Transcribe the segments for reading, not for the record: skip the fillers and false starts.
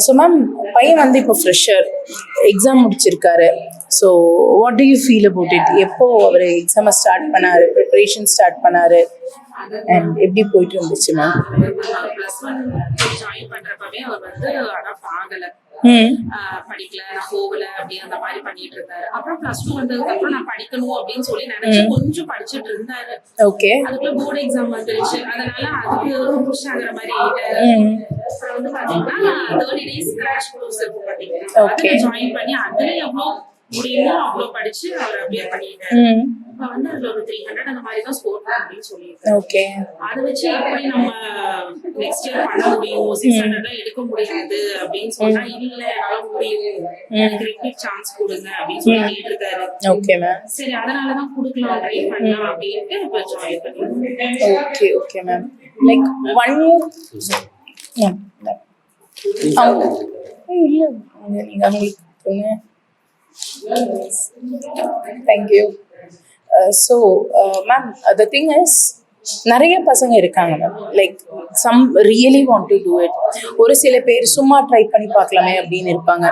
So ma'am, பையன் வந்து இப்போ ஃப்ரெஷர், எக்ஸாம் முடிச்சிருக்காரு. So what do you feel about it? எப்போ அவர் எக்ஸாமை ஸ்டார்ட் பண்ணாரு, ப்ரிப்பரேஷன் ஸ்டார்ட் பண்ணாரு, அண்ட் எப்படி போயிட்டு இருந்துச்சு மேம்? +1 ஜாயின் பண்றப்பவே அவர் வந்து அடாப்ட் ஆகல, படிக்கல, நான் போகல அப்படி அந்த மாதிரி பண்ணிட்டு இருந்தாரு. அப்புறம் +2 வந்ததுக்கு அப்புறம் நான் படிக்கணும் அப்படின்னு சொல்லி நினைச்சு கொஞ்சம் படிச்சுட்டு இருந்தாரு. ஓகே. அதுக்குள்ள போர்டு எக்ஸாம் வந்துருச்சு, அதனால அதுக்கு புஷ் ஆகுற மாதிரி ஆயிட்டாரு. அப்புறம் வந்து பாத்தீங்கன்னா 30 days கிராஷ் கோர்ஸ் இருக்கும் பாத்தீங்கன்னா, ஜாயின் பண்ணி அதுல எவ்வளவு முடியுமோ அவ்வளவு படிச்சு அவர் அப்பியர் பண்ணிட்டாரு. இப்ப வந்து அதுல ஒரு 300 அந்த மாதிரி தான் ஸ்கோர் பண்ண முடியும்னு சொல்லியிருக்காரு. ஓகே. அதை வச்சு எப்படி நம்ம நெக்ஸ்ட் இயர் பண்ண முடியும், 600 எடுக்க முடியாது அப்படின்னு சொன்னா, இல்ல என்னால முடியும், எனக்கு ரிப்பீட் சான்ஸ் கொடுங்க அப்படின்னு சொல்லி கேட்டிருக்காரு. Okay ma'am. சரி, அதனாலதான் கொடுக்கலாம், ட்ரை பண்ணலாம் அப்படின்ட்டு இப்ப ஜாயின் பண்ணிருக்கேன். Okay okay ma'am. Like 1 year இல்ல நீங்க உங்களுக்கு thank you. So ma'am, the thing is, நிறைய பசங்க இருக்காங்க ma'am. Like some really want to do it. ஒரு சில பேர் சும்மா ட்ரை பண்ணி பார்க்கலாமே அப்படின்னு இருப்பாங்க.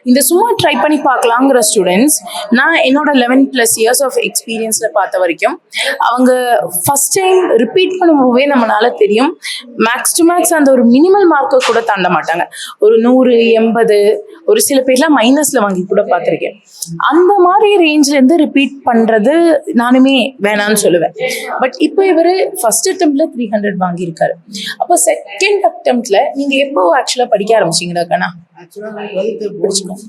இந்த சும்மா ட்ரை பண்ணி பார்க்கலாங்கிற ஸ்டூடெண்ட்ஸ், நான் என்னோட 11+ years ஆஃப் எக்ஸ்பீரியன்ஸில் பார்த்த வரைக்கும், அவங்க ஃபர்ஸ்ட் டைம் ரிப்பீட் பண்ணும்போதே நம்மளால தெரியும், மேக்ஸ் டு மேக்ஸ் அந்த ஒரு மினிமல் மார்க்கை கூட தாண்ட மாட்டாங்க. ஒரு 100, 80, ஒரு சில பேர்லாம் மைனஸில் வாங்கி கூட பார்த்துருக்கேன். அந்த மாதிரி ரேஞ்சிலேருந்து ரிப்பீட் பண்ணுறது நானுமே வேணான்னு சொல்லுவேன். பட் இப்போ இவர் ஃபர்ஸ்ட் அட்டெம்ப்ட்ல 300 வாங்கியிருக்காரு. அப்போ செகண்ட் அட்டெம்ப்ட்ல நீங்க எப்போ ஆக்சுவலா படிக்க ஆரம்பிச்சீங்களா கண்ணா? ஆக்சுவலா நான் 12th படிச்சேன்.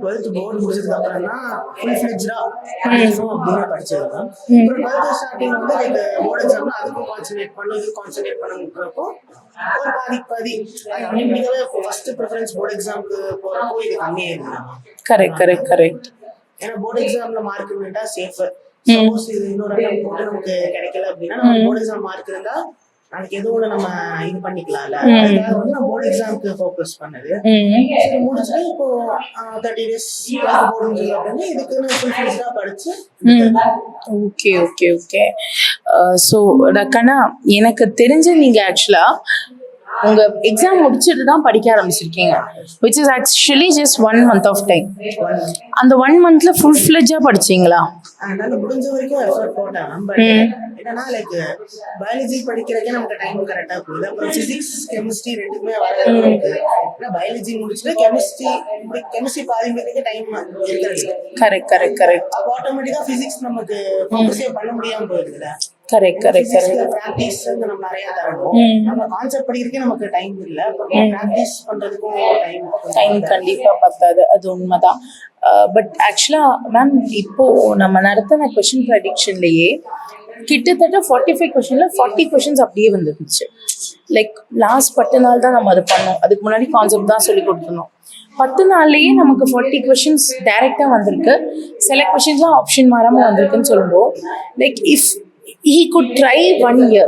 12th போர்டு முடிச்சதுக்கு அப்புறம் தான் ஃபுல் ஃப்ளெஜ்டா படிக்கணும் அப்படின்னு படிச்சிருக்கேன். அப்புறம் 12th ஸ்டார்டிங் வந்து லைக் போர்டு எக்ஸாம்ல அதுக்கும் கான்சென்ட்ரேட் பண்ணுறப்போ ஒரு பாதி ஆட்டோமேட்டிக்காவே ஃபர்ஸ்ட் ப்ரிஃபரன்ஸ் போர்டு எக்ஸாமுக்கு போறப்போ இது கம்மியாக இருந்தாங்க. கரெக்ட். ஏன்னா போர்டு எக்ஸாம்ல மார்க் இருந்தா சேஃபர். சப்போஸ் இது இன்னொரு அட்டம் போட்டு நமக்கு கிடைக்கல அப்படின்னா நம்ம போர்டு எக்ஸாம் மார்க் இருந்தா நாளைக்கு எதுவும் ஒன்று நம்ம இது பண்ணிக்கலாம்ல. அதுக்காக வந்து நான் போர்டு எக்ஸாமுக்கு ஃபோக்கஸ் பண்ணது. சரி, முடிச்சுட்டு இப்போ 30 days போர்டு முடிஞ்சது அப்படின்னு இதுக்குன்னு ஃபுல் ஃபீஸ்டா படிச்சு. ஓகே. ஸோ கண்ணா, எனக்கு தெரிஞ்சு நீங்க ஆக்சுவலா உங்க எக்ஸாம் முடிச்சுட்டு தான் படிக்க ஆரம்பிச்சிருக்கீங்க, which is actually just 1 month of time. அந்த 1 monthல ஃபுல் ஃப்ளெஜ்ஜா படிச்சீங்களா? அதனால முடிஞ்ச வரைக்கும் எஃபர்ட் போட்டேன். பட் என்னன்னா லைக் பயாலஜி படிக்கிறதுக்கே நமக்கு டைம் கரெக்டா போகுது. அப்புறம் பிசிக்ஸ், கெமிஸ்ட்ரி ரெண்டுமே வர ஏன்னா பயாலஜி முடிச்சுட்டு கெமிஸ்ட்ரி பாதிக்கிறதுக்கே டைம் இருக்கிறது. கரெக்ட். அப்போ ஆட்டோமேட்டிக்கா பிசிக்ஸ் நமக்கு ஃபோக்கஸே பண்ண முடியாம போயிருதுல. கரெக்ட். பிராக்டிஸ் நம்ம நிறைய தரணும். நம்ம கான்செப்ட் படிக்கிறதுக்கே நமக்கு டைம் இல்ல, பிராக்டிஸ் பண்றதுக்கும் டைம் கண்டிப்பா பத்தாது, அது உண்மைதான். பட் ஆக்சுவலா மேம், இப்போ நம்ம நடத்தின கொஸ்டின் ப்ரெடிக்ஷன்லயே கிட்டத்தட்ட 45 கொஸ்டின்ல 40 கொஸ்டின்ஸ் அப்படியே வந்துருந்துச்சு. லைக் லாஸ்ட் 10 நாள் தான் நம்ம அது பண்ணோம். அதுக்கு முன்னாடி கான்செப்ட் தான் சொல்லி கொடுத்துருந்தோம். 10 நாள்லயே நமக்கு 40 கொஸ்டின்ஸ் டைரக்டா வந்திருக்கு. சில கொஸ்டின்ஸ்லாம் ஆப்ஷன் மாறாம வந்திருக்குன்னு சொல்லும்போது, like if he could try 1 year,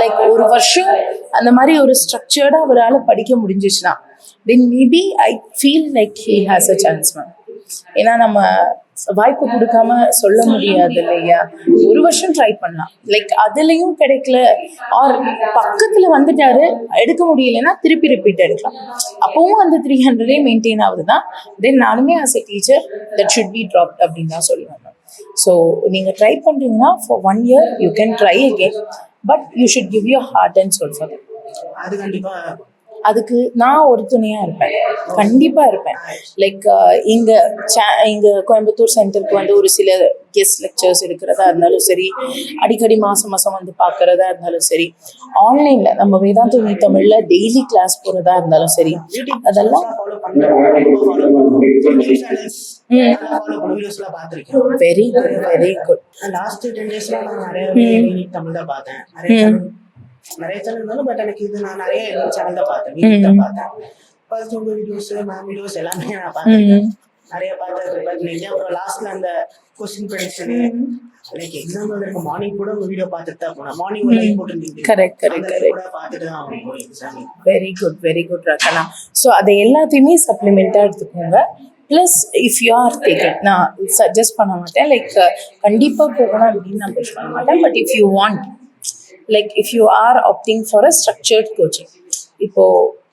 like ஒரு வருஷம் அந்த மாதிரி ஒரு ஸ்ட்ரக்சர்டா அவரால் படிக்க முடிஞ்சிச்சுன்னா, then maybe I feel like he has a chance ma'am. ஏன்னா நம்ம வாய்ப்பு கொடுக்காம சொல்ல முடியாது இல்லையா? ஒரு வருஷம் ட்ரை பண்ணலாம். லைக் அதுலயும் கிடைக்கல, ஆர் பக்கத்துல வந்துட்டாரு, எடுக்க முடியலன்னா திருப்பி ரிப்பீட் எடுக்கலாம். அப்பவும் அந்த 300 மெயின்டைன் ஆகுதுதான். தென் நானுமே as a teacher that should be dropped அப்படின்னு தான் சொல்லுவேன். ஸோ நீங்கள் ட்ரை பண்ணுறீங்கன்னா for 1 year you can try again, but you should give your heart and soul for it. அது கண்டிப்பா அதுக்கு நான் ஒரு துணையாக இருப்பேன், கண்டிப்பாக இருப்பேன். லைக் இங்கே கோயம்புத்தூர் சென்டருக்கு வந்து ஒரு சில கெஸ்ட் லெக்சர்ஸ் இருக்கிறதா இருந்தாலும் சரி, அடிக்கடி மாதம் வந்து பார்க்குறதா இருந்தாலும் சரி, ஆன்லைனில் நம்ம வேதாந்த யூனி தமிழில் டெய்லி கிளாஸ் போகிறதா இருந்தாலும் சரி, அதெல்லாம் வெரி குட். லாஸ்ட் 10 daysல நான் நிறைய தமிழ் தான் பார்த்தேன். நிறைய சேனல் இருந்தாலும் பட் எனக்கு இது நான் நிறைய சேனல் தான் பார்த்தேன். ஃபர்ஸ்ட் உங்க வீடியோஸ், மேம் வீடியோஸ் எல்லாமே நான் பார்த்தேன். நிறைய பார்த்தேன். அப்புறம் லாஸ்ட்ல அந்த கொஸ்டின் ப்ரெடிக்ஷன், லைக் எக்ஸாம் வந்து மார்னிங் கூட உங்க வீடியோ பார்த்துட்டு தான் போனேன். மார்னிங் ஒரு லைவ் போட்டுருந்தீங்க. கரெக்ட் கூட பார்த்துட்டு தான் எக்ஸாம். Very good Rachana. ஸோ அதை எல்லாத்தையுமே சப்ளிமெண்ட்டாக எடுத்துக்கோங்க. Plus if you are taken, நான் சஜஸ்ட் பண்ண மாட்டேன், லைக் கண்டிப்பாக போகணும் அப்படின்னு நான் புஷ் பண்ண மாட்டேன். But if you want, like if you are opting for a structured coaching, இப்போ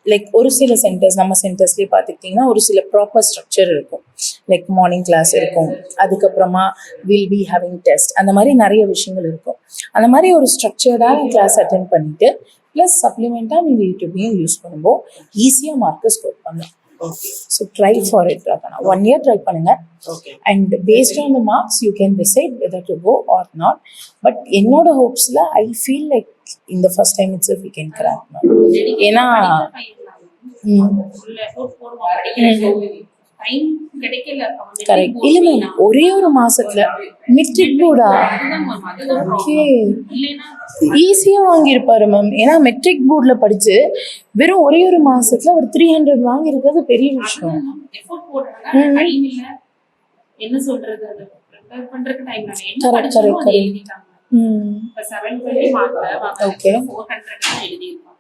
லைக் ஒரு சில சென்டர்ஸ் நம்ம சென்டர்ஸ்லேயே பார்த்துக்கிட்டிங்கன்னா ஒரு சில ப்ராப்பர் ஸ்ட்ரக்சர் இருக்கும். லைக் மார்னிங் கிளாஸ் இருக்கும், அதுக்கப்புறமா வில் பி ஹேவிங் டெஸ்ட், அந்த மாதிரி நிறைய விஷயங்கள் இருக்கும். அந்த மாதிரி ஒரு ஸ்ட்ரக்சர்டான கிளாஸ் அட்டென்ட் பண்ணிவிட்டு ப்ளஸ் சப்ளிமெண்ட்டாக நீங்கள் யூடியூப்பையும் யூஸ் பண்ணும்போது ஈஸியாக மார்க்கை ஸ்கோர் பண்ணலாம். Okay so try for it Rachana. 1 year try பண்ணுங்கள். Okay and based on the marks you can decide whether to go or not. But என்னோட ஹோப்ஸில் ஐ ஃபீல் லைக் இந்த first time it's we can crack. ஏன்னா correct. இல்லை ma'am, ஒரே ஒரு மாசத்துல matric போர்டா okay ஈஸியாக வாங்கியிருப்பாரு மேம். ஏன்னா மெட்ரிக் போர்டில் படித்து வெறும் ஒரே ஒரு மாசத்துல ஒரு 300 வாங்கியிருக்கிறது பெரிய விஷயம். என்ன சொல்றது, அது prepare பண்றதுக்கு time இல்ல. என்ன Correct, படிச்சாலும் correct, அதை correct. எழுதிட்டாங்க. இப்ப 720 markல Okay. 400 தான் எழுதியிருப்பான்.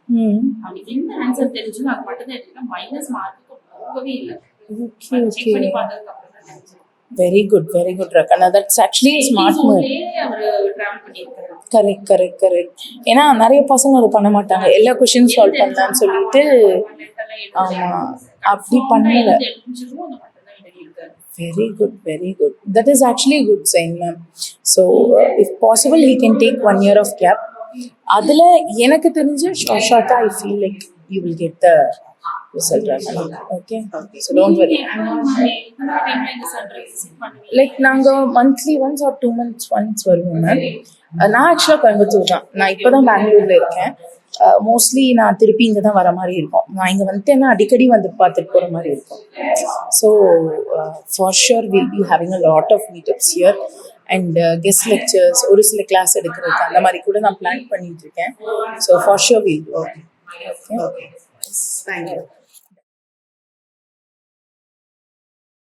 அவனுக்கு என்ன ஆன்சர் தெரிஞ்சோ அது மட்டும் தான் எழுதிருக்கான். மைனஸ் மார்க்குக்கு போகவே இல்லை. ஓகே செக் பண்ணி பார்த்ததுக்கு அப்புறம் தான் தெரிஞ்சது. Very good Rachana. That's actually smart move. அவரு டிராவல் பண்ணியிருக்காரு. கரெக்ட். ஏன்னா நிறைய பசங்க அது பண்ண மாட்டாங்க, எல்லா கொஷின் சால்வ் பண்ணலான்னு சொல்லிட்டு. ஆமா, அப்படி பண்ணல. Very good. That is actually a good sign, ma'am. So, if possible, he can take 1 year of gap. அதில் எனக்கு தெரிஞ்ச ஷார்ட்டாக I feel like you will get the result. Okay? So, don't worry. Like நாங்கள் monthly once or 2 months once வருவோம் ma'am. நான் ஆக்சுவலாக கோயம்புத்தூர் தான். நான் இப்போ தான் பெங்களூரில் இருக்கேன். மோஸ்ட்லி நான் திருப்பி இங்கே தான் வர மாதிரி இருக்கும். நான் இங்கே வந்துட்டேன்னா அடிக்கடி வந்து பார்த்துட்டு போகிற மாதிரி இருக்கும். So for sure will be having a lot of meetups here and guest lectures, ஒரு சில கிளாஸ் எடுக்கிறதுக்கு அந்த மாதிரி கூட நான் பிளான் பண்ணிட்டு இருக்கேன். So for sure will. Okay thank you.